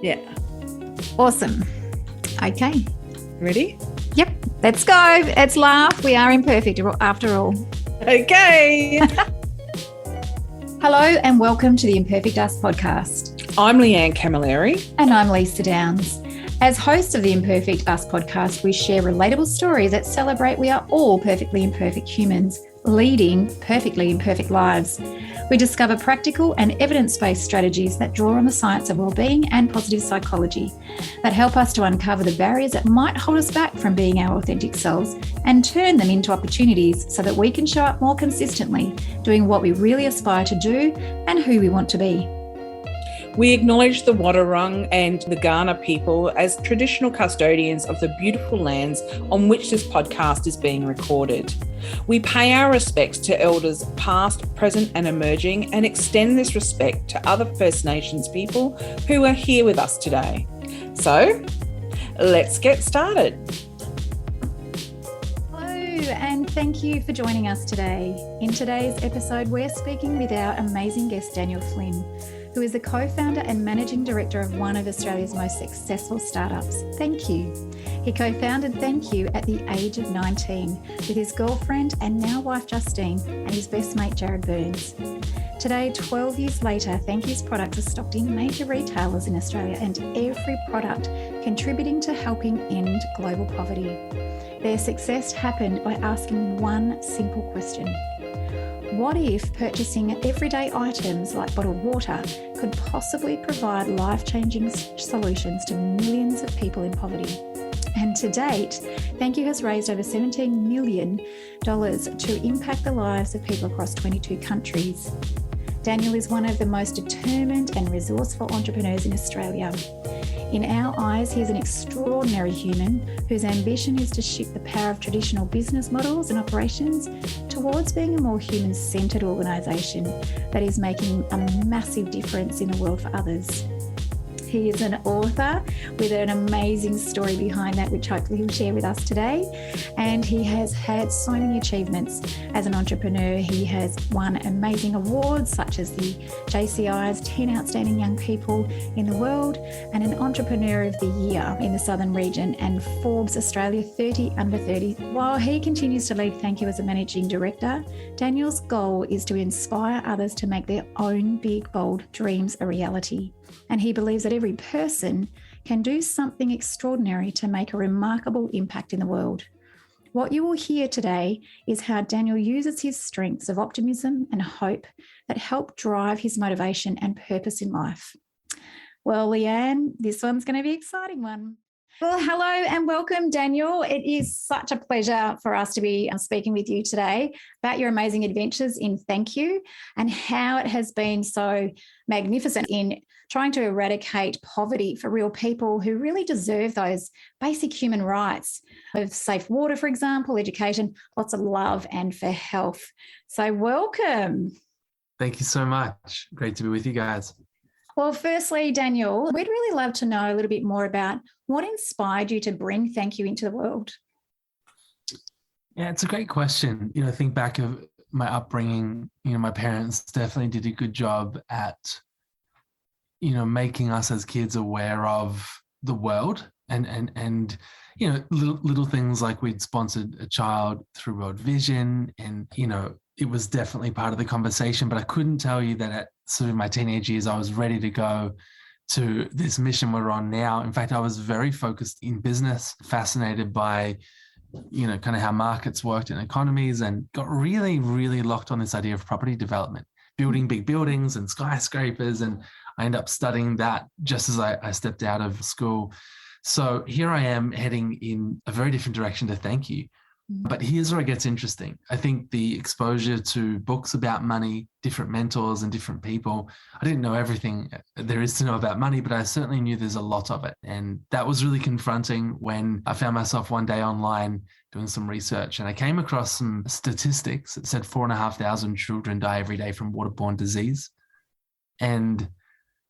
Yeah. Awesome. Okay. Ready? Yep. Let's go. Let's laugh. We are imperfect after all. Okay. Hello and welcome to the Imperfect Us podcast. I'm Leanne Camilleri. And I'm Lisa Downs. As hosts of the Imperfect Us podcast, we share relatable stories that celebrate we are all perfectly imperfect humans leading perfectly imperfect lives. We discover practical and evidence-based strategies that draw on the science of well-being and positive psychology that help us to uncover the barriers that might hold us back from being our authentic selves and turn them into opportunities so that we can show up more consistently, doing what we really aspire to do and who we want to be. We acknowledge the Wadawurrung and the Kaurna people as traditional custodians of the beautiful lands on which this podcast is being recorded. We pay our respects to elders past, present and emerging, and extend this respect to other First Nations people who are here with us today. So, let's get started. Hello, and thank you for joining us today. In today's episode, we're speaking with our amazing guest, Daniel Flynn, who is the co-founder and managing director of one of Australia's most successful startups, Thank You. He co-founded Thank You at the age of 19 with his girlfriend and now wife Justine and his best mate Jared Burns. Today, 12 years later, Thank You's products are stocked in major retailers in Australia and every product contributing to helping end global poverty. Their success happened by asking one simple question. What if purchasing everyday items like bottled water could possibly provide life-changing solutions to millions of people in poverty? And to date, Thank You has raised over $17 million to impact the lives of people across 22 countries. Daniel is one of the most determined and resourceful entrepreneurs in Australia. In our eyes, he is an extraordinary human whose ambition is to shift the power of traditional business models and operations towards being a more human-centred organisation that is making a massive difference in the world for others. He is an author with an amazing story behind that, which hopefully he'll share with us today. And he has had so many achievements as an entrepreneur. He has won amazing awards such as the JCI's 10 Outstanding Young People in the World and an Entrepreneur of the Year in the Southern region and Forbes Australia 30 Under 30. While he continues to lead Thank You as a managing director, Daniel's goal is to inspire others to make their own big, bold dreams a reality. And he believes that every person can do something extraordinary to make a remarkable impact in the world. What you will hear today is how Daniel uses his strengths of optimism and hope that help drive his motivation and purpose in life. Well, Leanne, this one's going to be an exciting one. Well, hello and welcome, Daniel. It is such a pleasure for us to be speaking with you today about your amazing adventures in Thank You and how it has been so magnificent in trying to eradicate poverty for real people who really deserve those basic human rights of safe water, for example, education, lots of love and for health. So welcome. Thank you so much. Great to be with you guys. Well, firstly, Daniel, we'd really love to know a little bit more about what inspired you to bring Thank You into the world. Yeah, it's a great question. Think back of my upbringing, my parents definitely did a good job at, making us as kids aware of the world and little things like we'd sponsored a child through World Vision and, it was definitely part of the conversation, but I couldn't tell you that at sort of my teenage years, I was ready to go to this mission we're on now. In fact, I was very focused in business, fascinated by, kind of how markets worked in economies and got really, really locked on this idea of property development, building big buildings and skyscrapers. And I ended up studying that just as I stepped out of school. So here I am heading in a very different direction to Thank You. But here's where it gets interesting. I think the exposure to books about money, different mentors and different people, I didn't know everything there is to know about money, but I certainly knew there's a lot of it. And that was really confronting when I found myself one day online doing some research and I came across some statistics that said 4,500 children die every day from waterborne disease. And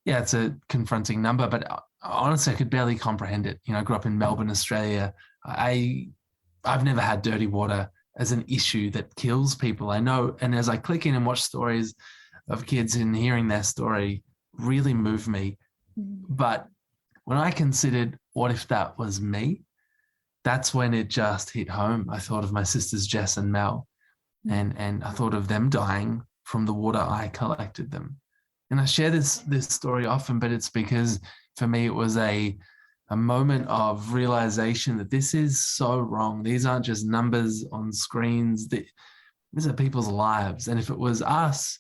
yeah, it's a confronting number, but honestly, I could barely comprehend it. I grew up in Melbourne, Australia. I've never had dirty water as an issue that kills people. I know, and as I click in and watch stories of kids and hearing their story really moved me. But when I considered what if that was me, that's when it just hit home. I thought of my sisters, Jess and Mel, and I thought of them dying from the water I collected them. And I share this story often, but it's because for me, it was a moment of realization that this is so wrong. These aren't just numbers on screens. These are people's lives. And if it was us,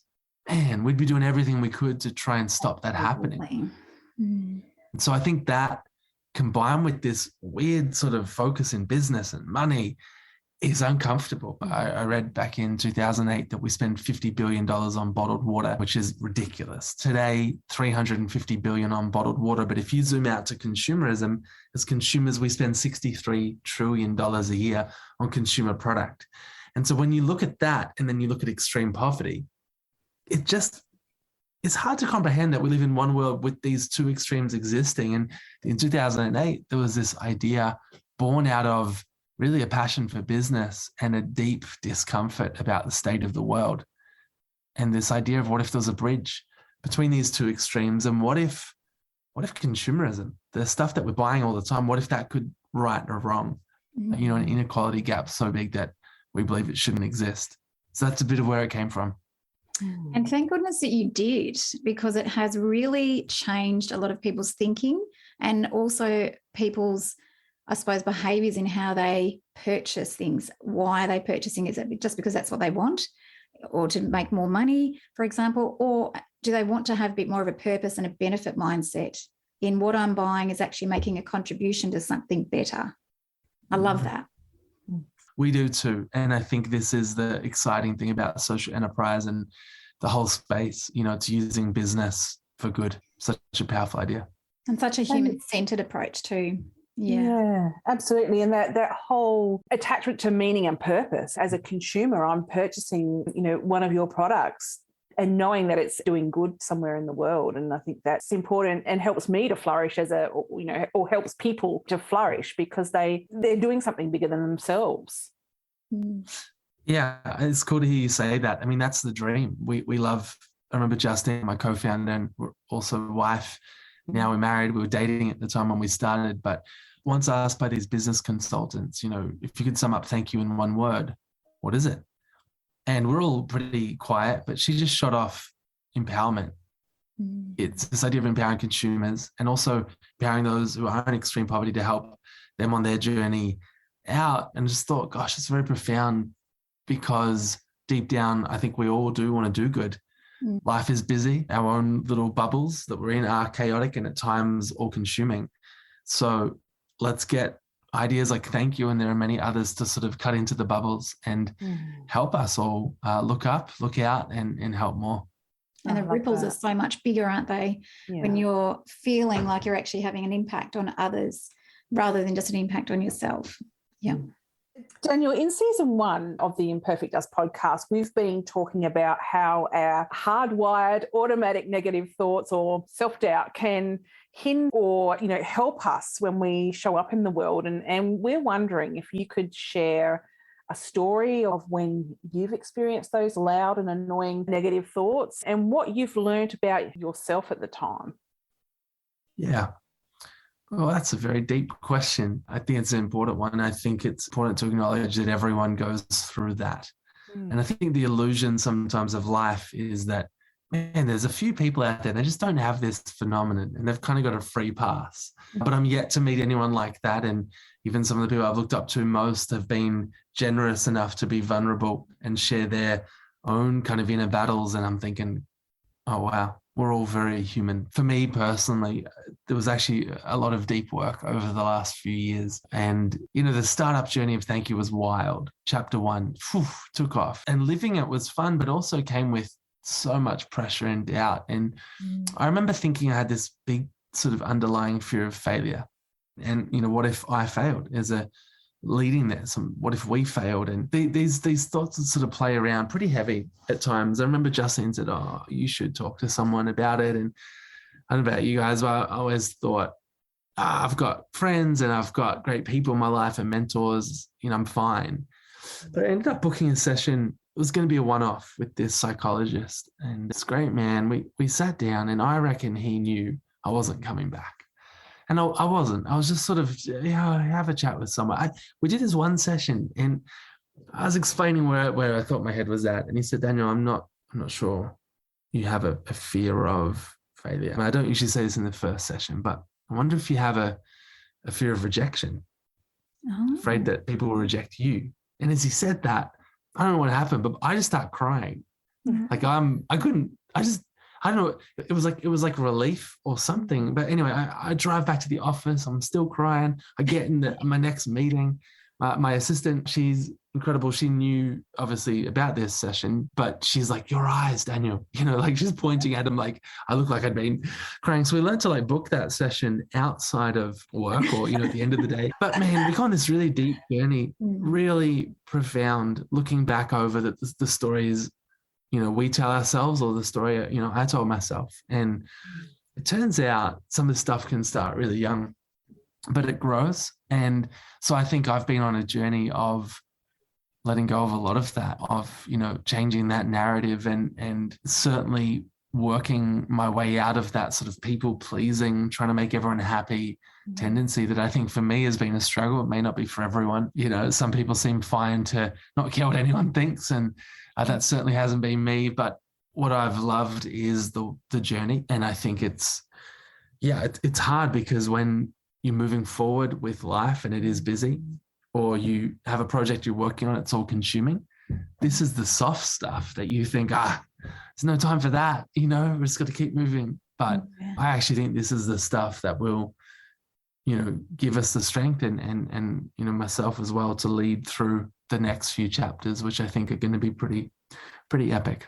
man, we'd be doing everything we could to try and stop that happening. So I think that combined with this weird sort of focus in business and money is uncomfortable. I read back in 2008 that we spend $50 billion on bottled water, which is ridiculous. Today, $350 billion on bottled water. But if you zoom out to consumerism, as consumers, we spend $63 trillion a year on consumer product. And so when you look at that and then you look at extreme poverty, it's hard to comprehend that we live in one world with these two extremes existing. And in 2008, there was this idea born out of really a passion for business and a deep discomfort about the state of the world. And this idea of what if there's a bridge between these two extremes, and what if consumerism, the stuff that we're buying all the time, what if that could right or wrong? You know, an inequality gap so big that we believe it shouldn't exist. So that's a bit of where it came from. And thank goodness that you did, because it has really changed a lot of people's thinking and also people's, I suppose, behaviours in how they purchase things. Why are they purchasing? Is it just because that's what they want, or to make more money, for example? Or do they want to have a bit more of a purpose and a benefit mindset in what I'm buying is actually making a contribution to something better? I love that. We do too. And I think this is the exciting thing about social enterprise and the whole space. You know, it's using business for good. Such a powerful idea. And such a human-centered approach too. Yeah, absolutely. And that whole attachment to meaning and purpose. As a consumer, I'm purchasing, one of your products and knowing that it's doing good somewhere in the world. And I think that's important and helps me to flourish or helps people to flourish because they're doing something bigger than themselves. Yeah, it's cool to hear you say that. I mean, that's the dream. We love, I remember Justine, my co-founder, and we're also wife. Now we're married. We were dating at the time when we started, but once asked by these business consultants, if you could sum up thank you in one word, what is it? And we're all pretty quiet, but she just shot off empowerment. It's this idea of empowering consumers and also empowering those who are in extreme poverty to help them on their journey out. And just thought, gosh, it's very profound because deep down, I think we all do want to do good. Life is busy. Our own little bubbles that we're in are chaotic and at times all consuming. So let's get ideas like thank you, and there are many others to sort of cut into the bubbles and help us all look up, look out, and help more. And the ripples are so much bigger, aren't they? Yeah. When you're feeling like you're actually having an impact on others rather than just an impact on yourself. Yeah. Daniel, in season 1 of the Imperfect Us podcast, we've been talking about how our hardwired automatic negative thoughts or self-doubt can hinder or, help us when we show up in the world. And we're wondering if you could share a story of when you've experienced those loud and annoying negative thoughts and what you've learned about yourself at the time. Yeah. Well, that's a very deep question. I think it's an important one. I think it's important to acknowledge that everyone goes through that. And I think the illusion sometimes of life is that, man, there's a few people out there, they just don't have this phenomenon and they've kind of got a free pass. But I'm yet to meet anyone like that. And even some of the people I've looked up to most have been generous enough to be vulnerable and share their own kind of inner battles. And I'm thinking, oh, wow. We're all very human. For me personally, there was actually a lot of deep work over the last few years. And, the startup journey of Thank You was wild. Chapter 1 took off. And living it was fun, but also came with so much pressure and doubt. And I remember thinking I had this big sort of underlying fear of failure. And, what if I failed as a leading this? What if we failed? And these thoughts would sort of play around pretty heavy at times. I remember Justine said, oh, you should talk to someone about it. And I don't know about you guys, but I always thought, I've got friends and I've got great people in my life and mentors, I'm fine. But I ended up booking a session. It was going to be a one-off with this psychologist. And it's great, man. We sat down and I reckon he knew I wasn't coming back. And I wasn't. I was just sort of, have a chat with someone. We did this one session, and I was explaining where I thought my head was at. And he said, Daniel, I'm not sure you have a fear of failure. And I don't usually say this in the first session, but I wonder if you have a fear of rejection, afraid that people will reject you. And as he said that, I don't know what happened, but I just started crying. Like I don't know. It was like relief or something. But anyway, I drive back to the office. I'm still crying. I get in my next meeting. My assistant, she's incredible. She knew obviously about this session, but she's like, your eyes, Daniel, like she's pointing at him like I look like I'd been crying. So we learned to like book that session outside of work or, at the end of the day. But man, we got on this really deep journey, really profound, looking back over the stories, we tell ourselves, or the story, I told myself. And it turns out some of the stuff can start really young, but it grows. And so I think I've been on a journey of letting go of a lot of that, of, changing that narrative and certainly working my way out of that sort of people pleasing, trying to make everyone happy tendency that I think for me has been a struggle. It may not be for everyone. Some people seem fine to not care what anyone thinks. And that certainly hasn't been me. But what I've loved is the journey. And I think it's hard because when you're moving forward with life and it is busy, or you have a project you're working on, it's all consuming. This is the soft stuff that you think, there's no time for that. We've just got to keep moving. But I actually think this is the stuff that will, give us the strength and myself as well to lead through the next few chapters, which I think are going to be pretty epic.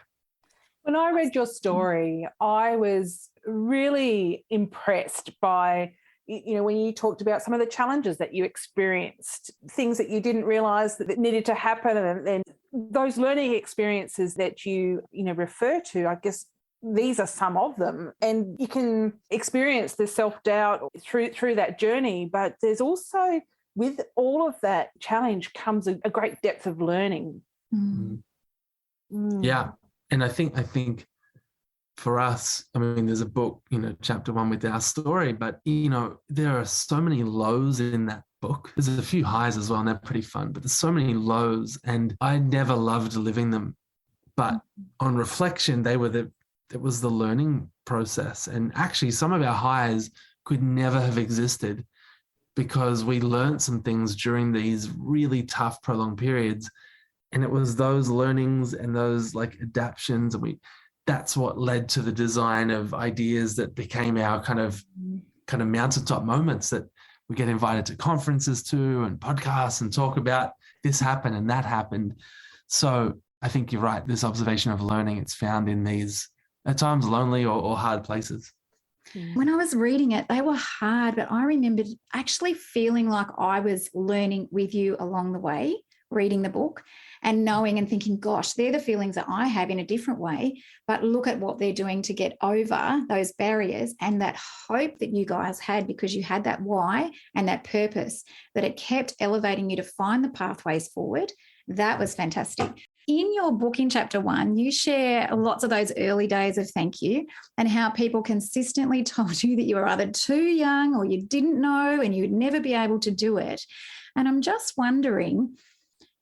When I read your story, I was really impressed by, when you talked about some of the challenges that you experienced, things that you didn't realize that needed to happen, and those learning experiences that you refer to, I guess these are some of them. And you can experience the self-doubt through that journey, but there's also, with all of that challenge comes a great depth of learning. Yeah. And I think for us, there's a book, chapter 1 with our story, but, there are so many lows in that book. There's a few highs as well, and they're pretty fun, but there's so many lows, and I never loved living them. But on reflection, it was the learning process. And actually some of our highs could never have existed because we learned some things during these really tough, prolonged periods. And it was those learnings and those like adaptions, and that's what led to the design of ideas that became our kind of mountaintop moments that we get invited to conferences to and podcasts and talk about this happened and that happened. So I think you're right. This observation of learning, it's found in these at times lonely or hard places. When I was reading it, they were hard, but I remembered actually feeling like I was learning with you along the way, reading the book and knowing and thinking, gosh, they're the feelings that I have in a different way, but look at what they're doing to get over those barriers, and that hope that you guys had because you had that why and that purpose, that it kept elevating you to find the pathways forward. That was fantastic. In your book, in chapter 1, you share lots of those early days of thank you and how people consistently told you that you were either too young or you didn't know and you'd never be able to do it. And I'm just wondering,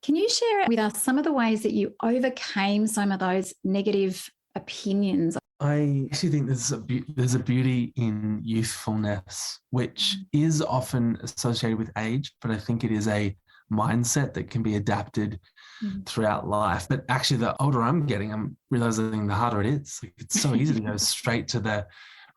can you share with us some of the ways that you overcame some of those negative opinions? I actually think there's a beauty in youthfulness, which is often associated with age, but I think it is a mindset that can be adapted throughout life. But actually, the older I'm getting, I'm realizing the harder it is. Like, it's so easy to go straight to the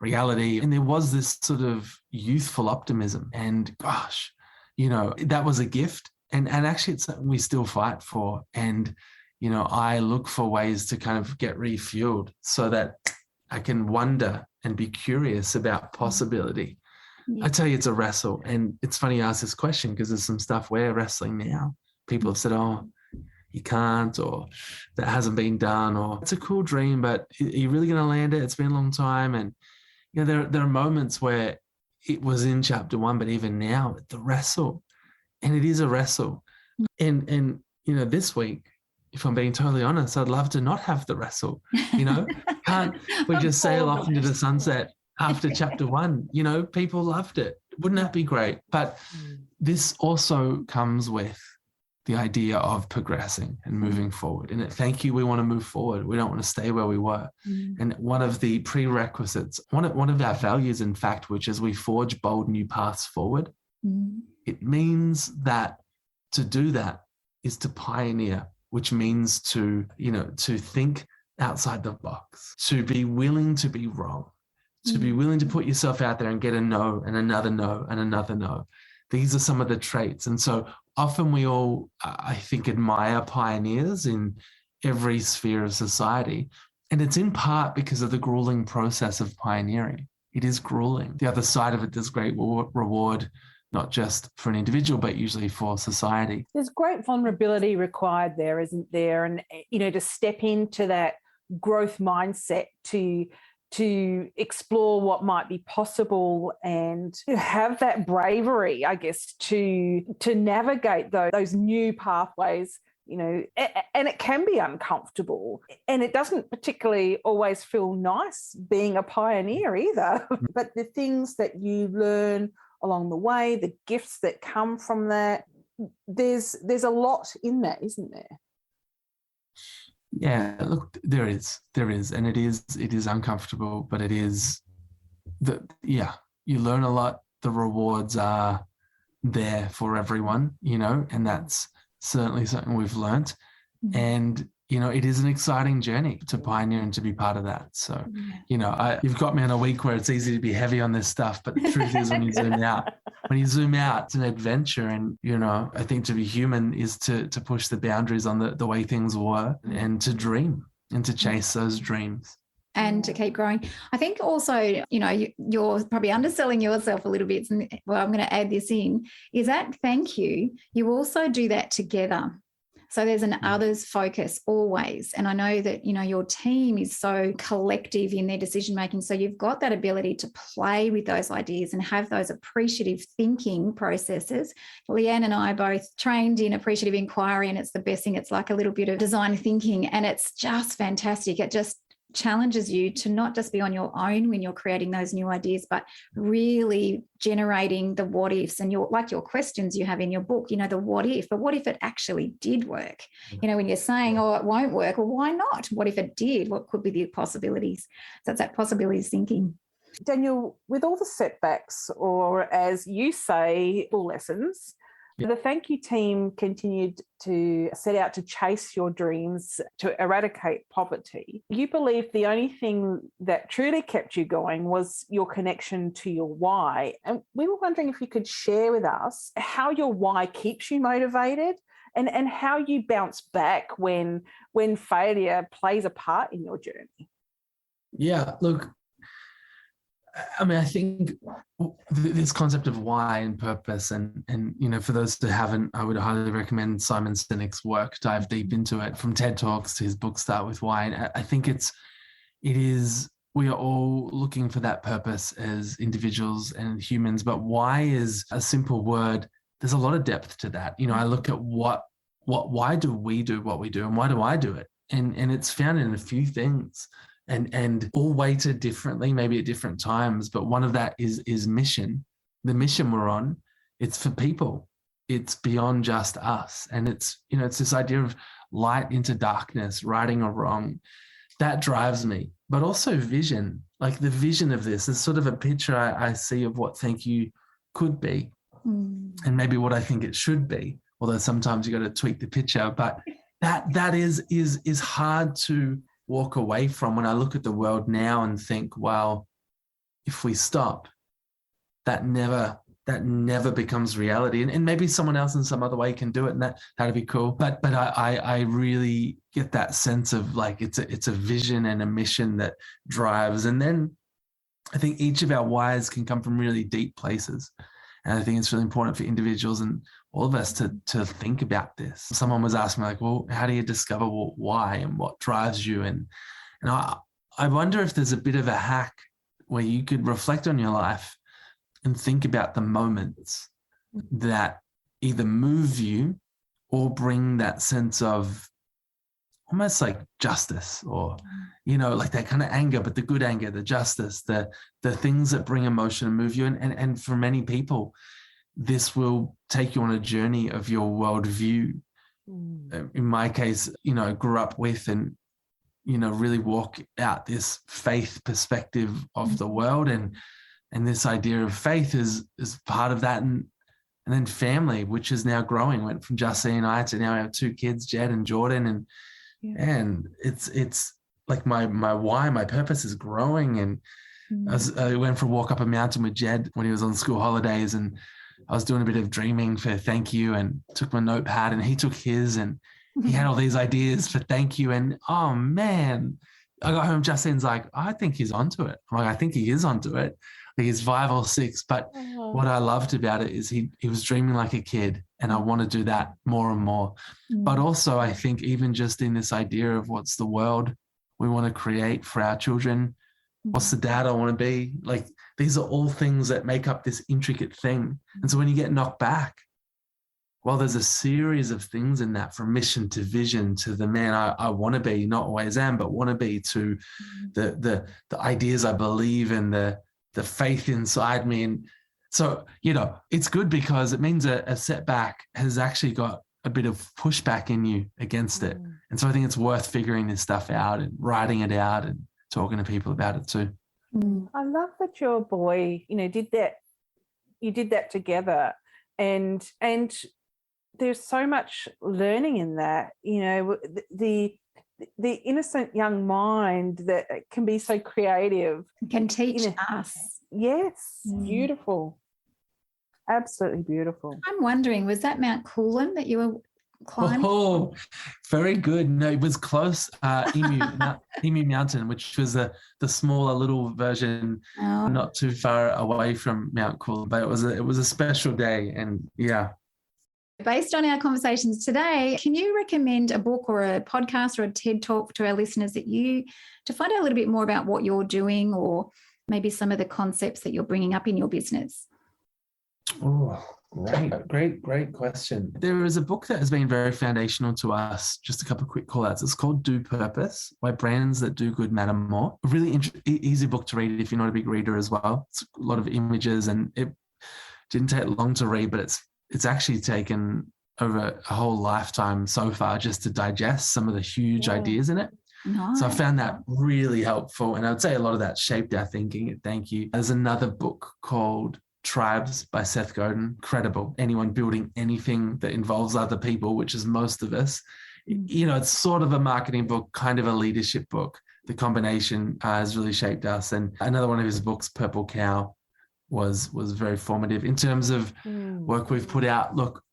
reality. And there was this sort of youthful optimism, and gosh, that was a gift. And actually, it's something we still fight for. And, I look for ways to kind of get refueled so that I can wonder and be curious about possibility. Yeah. I tell you, it's a wrestle. And it's funny you ask this question because there's some stuff we're wrestling now. People have said, oh, you can't, or that hasn't been done, or it's a cool dream, but are you really going to land it? It's been a long time. And, there are moments where it was in chapter 1, but even now, the wrestle. And it is a wrestle. And this week, if I'm being totally honest, I'd love to not have the wrestle. Can't we just sail off into the sunset after chapter 1? People loved it. Wouldn't that be great? But this also comes with the idea of progressing and moving forward. And thank you, we want to move forward. We don't want to stay where we were. And one of the prerequisites, one of our values, in fact, which is we forge bold new paths forward. It means that to do that is to pioneer, which means to think outside the box, to be willing to be wrong, to be willing to put yourself out there and get a no and another no and another no. These are some of the traits. And so often we all, I think, admire pioneers in every sphere of society. And it's in part because of the grueling process of pioneering. It is grueling. The other side of it, there's great reward, not just for an individual, but usually for society. There's great vulnerability required there, isn't there? And, to step into that growth mindset, to explore what might be possible and to have that bravery, I guess, to navigate those new pathways, and it can be uncomfortable and it doesn't particularly always feel nice being a pioneer either. But the things that you learn along the way, the gifts that come from that, there's a lot in that, isn't there? Yeah, look, there is, and it is uncomfortable, but it is you learn a lot. The rewards are there for everyone, and that's certainly something we've learnt. And, it is an exciting journey to pioneer and to be part of that. So, you've got me on a week where it's easy to be heavy on this stuff, but the truth is when you zoom out, it's an adventure. And, I think to be human is to push the boundaries on the way things were and to dream and to chase those dreams. And to keep growing. I think also, you're probably underselling yourself a little bit. Well, I'm going to add this in, is that thank you. You also do that together. So there's an others focus always. And I know that, your team is so collective in their decision-making. So you've got that ability to play with those ideas and have those appreciative thinking processes. Leanne and I both trained in appreciative inquiry, and it's the best thing. It's like a little bit of design thinking, and it's just fantastic. It just challenges you to not just be on your own when you're creating those new ideas, but really generating the what ifs and your questions you have in your book, the what if, but what if it actually did work? When you're saying, oh, it won't work, well, why not? What if it did? What could be the possibilities? So it's that possibilities thinking. Daniel, with all the setbacks, or as you say, full lessons, the Thank You team continued to set out to chase your dreams, to eradicate poverty. You believe the only thing that truly kept you going was your connection to your why. And we were wondering if you could share with us how your why keeps you motivated and how you bounce back when failure plays a part in your journey. Yeah, look, I think this concept of why and purpose and for those that haven't, I would highly recommend Simon Sinek's work, dive deep into it, from TED Talks to his book, Start With Why. And I think we are all looking for that purpose as individuals and humans, but why is a simple word. There's a lot of depth to that. I look at why do we do what we do and why do I do it? And it's found in a few things. And all weighted differently, maybe at different times. But one of that is mission. The mission we're on, it's for people. It's beyond just us. And it's this idea of light into darkness, righting a wrong. That drives me. But also vision, like the vision of this is sort of a picture I see of what Thank You could be and maybe what I think it should be. Although sometimes you got to tweak the picture. But that is hard to walk away from when I look at the world now and think, well, if we stop, that never becomes reality. And maybe someone else in some other way can do it, and that'd be cool. But I really get that sense of like it's a vision and a mission that drives. And then I think each of our whys can come from really deep places. And I think it's really important for individuals and all of us to think about this. Someone was asking me, like, well, how do you discover why and what drives you? And I wonder if there's a bit of a hack where you could reflect on your life and think about the moments that either move you or bring that sense of almost like justice, or, you know, like that kind of anger, but the good anger, the justice, the things that bring emotion and move you. And for many people, this will take you on a journey of your worldview. In my case, you know, I grew up with and, you know, really walk out this faith perspective of the world. And this idea of faith is part of that. And then family, which is now growing, went from Justine and I to now I have 2 kids, Jed and Jordan. And it's like my why, my purpose is growing. And I went for a walk up a mountain with Jed when he was on school holidays, and I was doing a bit of dreaming for thank you, and took my notepad, and he took his, and he had all these ideas for thank you. And oh man, I got home, Justine's like, I think he's onto it. I'm like, I think he is onto it. He's 5 or 6, but what I loved about it is he was dreaming like a kid, and I want to do that more and more. But also I think even just in this idea of what's the world we want to create for our children, what's the dad I want to be, like these are all things that make up this intricate thing. And so when you get knocked back, well, there's a series of things in that, from mission to vision to the man I want to be, not always am, but want to be, to the ideas I believe in, the faith inside me. And so, you know, it's good because it means a setback has actually got a bit of pushback in you against it. And so I think it's worth figuring this stuff out and writing it out and talking to people about it too. I love that your boy, you know, did that. You did that together, and there's so much learning in that. You know, the innocent young mind that can be so creative can teach us. Yes, beautiful, absolutely beautiful. I'm wondering, was that Mount Coolin that you were climbing? Oh, very good. No, it was close. Emu Mountain, which was the smaller little version, not too far away from Mount Coolin. But it was a special day, and yeah. Based on our conversations today, can you recommend a book or a podcast or a TED Talk to our listeners to find out a little bit more about what you're doing, or maybe some of the concepts that you're bringing up in your business? Oh, great question. There is a book that has been very foundational to us. Just a couple of quick call outs. It's called Do Purpose: Why Brands That Do Good Matter More. A really easy book to read if you're not a big reader as well. It's a lot of images, and it didn't take long to read, but it's actually taken over a whole lifetime so far just to digest some of the huge ideas in it. Nice. So I found that really helpful. And I would say a lot of that shaped our thinking. Thank you. There's another book called Tribes by Seth Godin. Incredible. Anyone building anything that involves other people, which is most of us, you know, it's sort of a marketing book, kind of a leadership book. The combination has really shaped us. And another one of his books, Purple Cow, was very formative in terms of work we've put out. Look,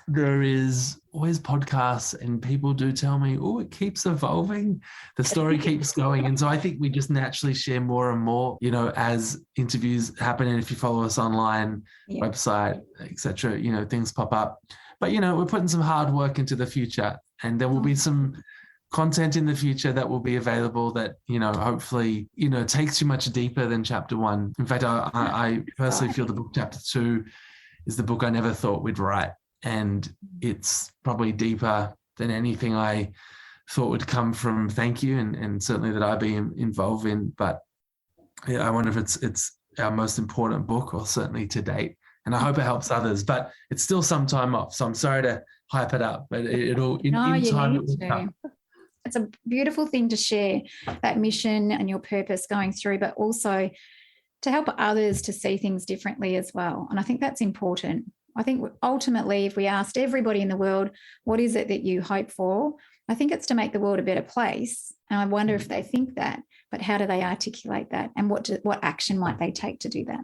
there is always podcasts, and people do tell me, oh, it keeps evolving. The story keeps going. And so I think we just naturally share more and more, you know, as interviews happen. And if you follow us online, website, etc., you know, things pop up. But, you know, we're putting some hard work into the future, and there will be some content in the future that will be available that, you know, hopefully, you know, takes you much deeper than chapter 1. In fact, I personally feel the book chapter 2 is the book I never thought we'd write. And it's probably deeper than anything I thought would come from Thank You, and certainly that I'd be involved in. But yeah, I wonder if it's our most important book, or certainly to date. And I hope it helps others, but it's still some time off. So I'm sorry to hype it up, but it'll in time it will come. It's a beautiful thing to share that mission and your purpose going through, but also to help others to see things differently as well. And I think that's important. I think ultimately, if we asked everybody in the world, what is it that you hope for? I think it's to make the world a better place. And I wonder if they think that, but how do they articulate that? And what action might they take to do that?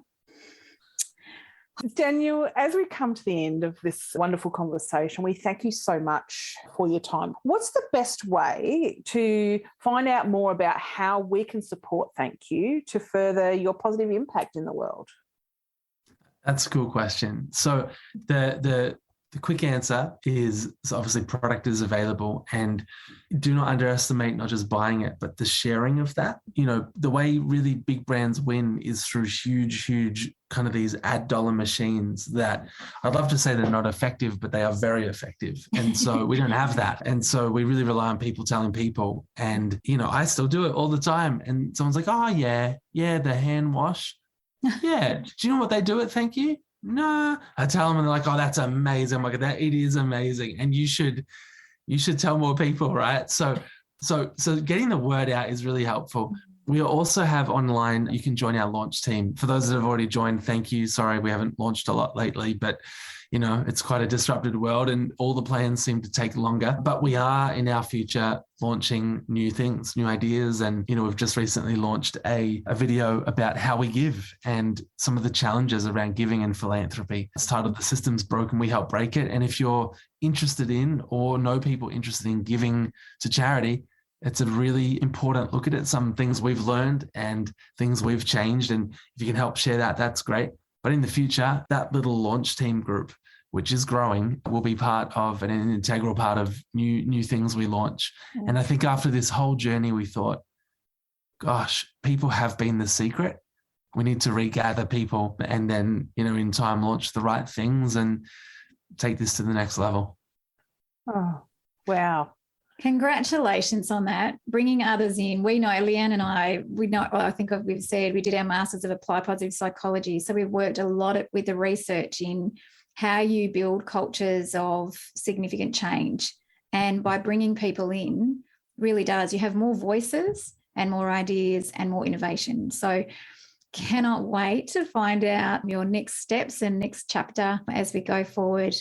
Daniel, as we come to the end of this wonderful conversation, we thank you so much for your time. What's the best way to find out more about how we can support Thank You to further your positive impact in the world? That's a cool question. So the The quick answer is, so obviously product is available, and do not underestimate not just buying it, but the sharing of that. You know, the way really big brands win is through huge kind of these ad dollar machines that I'd love to say they're not effective, but they are very effective. And so we don't have that. And so we really rely on people telling people. And, you know, I still do it all the time. And someone's like, oh yeah, the hand wash. Yeah. Do you know what they do it? Thank you. No, I tell them and they're like, oh, that's amazing. I'm like, that it is amazing. And you should tell more people, right? So getting the word out is really helpful. We also have online, you can join our launch team. For those that have already joined, thank you. Sorry, we haven't launched a lot lately, but you know, it's quite a disrupted world and all the plans seem to take longer, but we are in our future launching new things, new ideas. And, you know, we've just recently launched a video about how we give and some of the challenges around giving and philanthropy. It's titled The System's Broken, We Help Break It. And if you're interested in or know people interested in giving to charity, it's a really important look at it. Some things we've learned and things we've changed. And if you can help share that, that's great. But in the future, that little launch team group, which is growing, will be part of and an integral part of new things we launch. And I think after this whole journey, we thought, gosh, people have been the secret. We need to regather people and then, you know, in time, launch the right things and take this to the next level. Oh, wow. Congratulations on that, bringing others in. We know, Leanne and I, we've said we did our Masters of Applied Positive Psychology. So we've worked a lot with the research in how you build cultures of significant change. And by bringing people in, really does. You have more voices and more ideas and more innovation. So cannot wait to find out your next steps and next chapter as we go forward.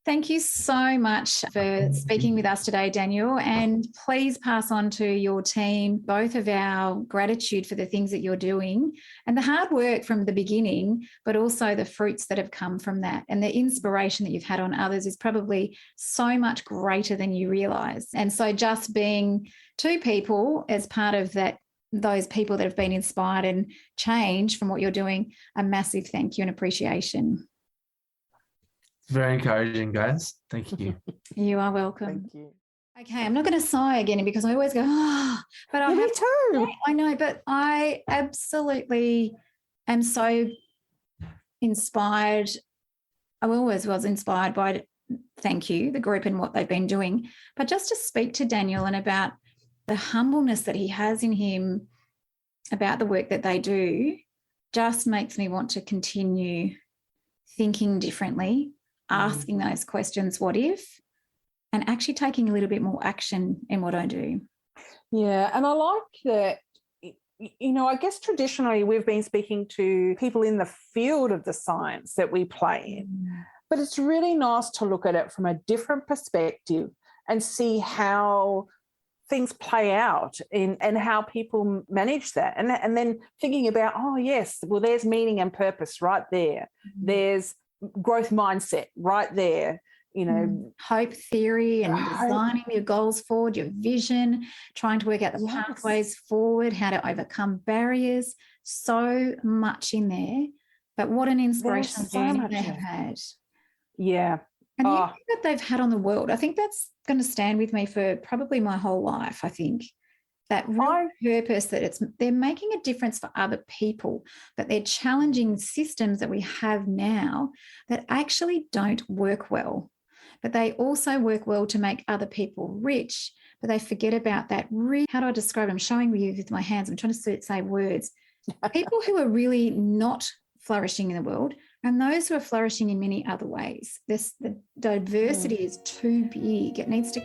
Thank you so much for speaking with us today, Daniel, and please pass on to your team both of our gratitude for the things that you're doing and the hard work from the beginning, but also the fruits that have come from that. And the inspiration that you've had on others is probably so much greater than you realise. And so just being two people as part of that, those people that have been inspired and changed from what you're doing, a massive thank you and appreciation. Very encouraging, guys. Thank you. You are welcome. Thank you. Okay, I'm not going to sigh again because I always go, but I Me too. I know, but I absolutely am so inspired. I always was inspired by, thank you, the group and what they've been doing. But just to speak to Daniel and about the humbleness that he has in him about the work that they do just makes me want to continue thinking differently, asking those questions, what if, and actually taking a little bit more action in what I do. Yeah, and I like that, you know, I guess traditionally we've been speaking to people in the field of the science that we play in, but it's really nice to look at it from a different perspective and see how things play out and how people manage that. And then thinking about, oh, yes, well, there's meaning and purpose right there. There's growth mindset right there, you know. Hope theory and designing your goals forward, your vision, trying to work out the pathways forward, how to overcome barriers. So much in there. But what an inspirational journey they have had. Yeah. And the impact that they've had on the world, I think that's going to stand with me for probably my whole life, I think. That real purpose that they're making a difference for other people, but they're challenging systems that we have now that actually don't work well. But they also work well to make other people rich, but they forget about that. How do I describe it? I'm showing you with my hands. I'm trying to say words. People who are really not flourishing in the world and those who are flourishing in many other ways. The diversity is too big. It needs to...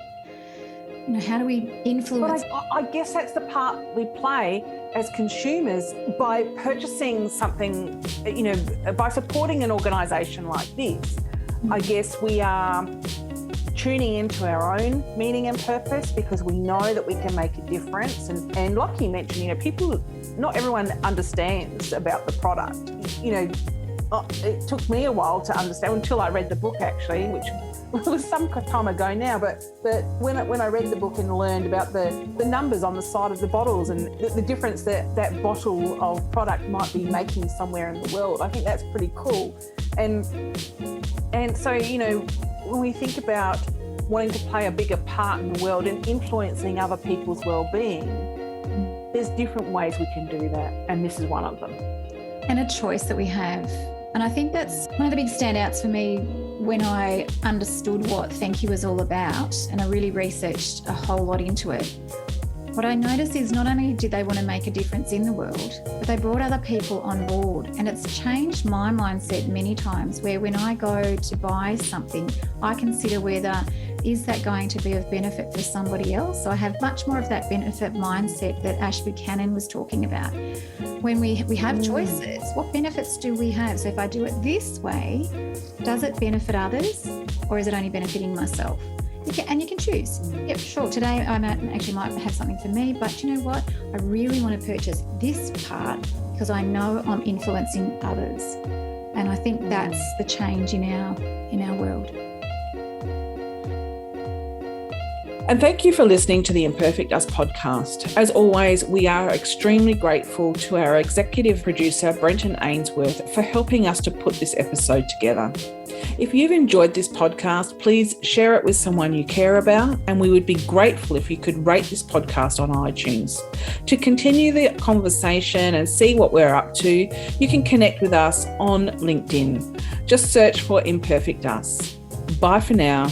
You know, how do we influence? But I guess that's the part we play as consumers by purchasing something, you know, by supporting an organisation like this. I guess we are tuning into our own meaning and purpose because we know that we can make a difference. And like you mentioned, you know, not everyone understands about the product. You know, it took me a while to understand until I read the book, actually, which it was some time ago now, but when I read the book and learned about the numbers on the side of the bottles and the difference that bottle of product might be making somewhere in the world, I think that's pretty cool. And so, you know, when we think about wanting to play a bigger part in the world and influencing other people's well-being, there's different ways we can do that, and this is one of them. And a choice that we have. And I think that's one of the big standouts for me when I understood what Thank You was all about, and I really researched a whole lot into it. What I noticed is not only did they want to make a difference in the world, but they brought other people on board. And it's changed my mindset many times, where when I go to buy something, I consider whether is that going to be of benefit for somebody else. So I have much more of that benefit mindset that Ash Buchanan was talking about. When we have choices, what benefits do we have? So if I do it this way, does it benefit others, or is it only benefiting myself? You can choose. Yep, sure, today I might have something for me, but you know what? I really want to purchase this part because I know I'm influencing others. And I think that's the change in our world. And thank you for listening to the Imperfect Us podcast. As always, we are extremely grateful to our executive producer, Brenton Ainsworth, for helping us to put this episode together. If you've enjoyed this podcast, please share it with someone you care about, and we would be grateful if you could rate this podcast on iTunes. To continue the conversation and see what we're up to, you can connect with us on LinkedIn. Just search for Imperfect Us. Bye for now.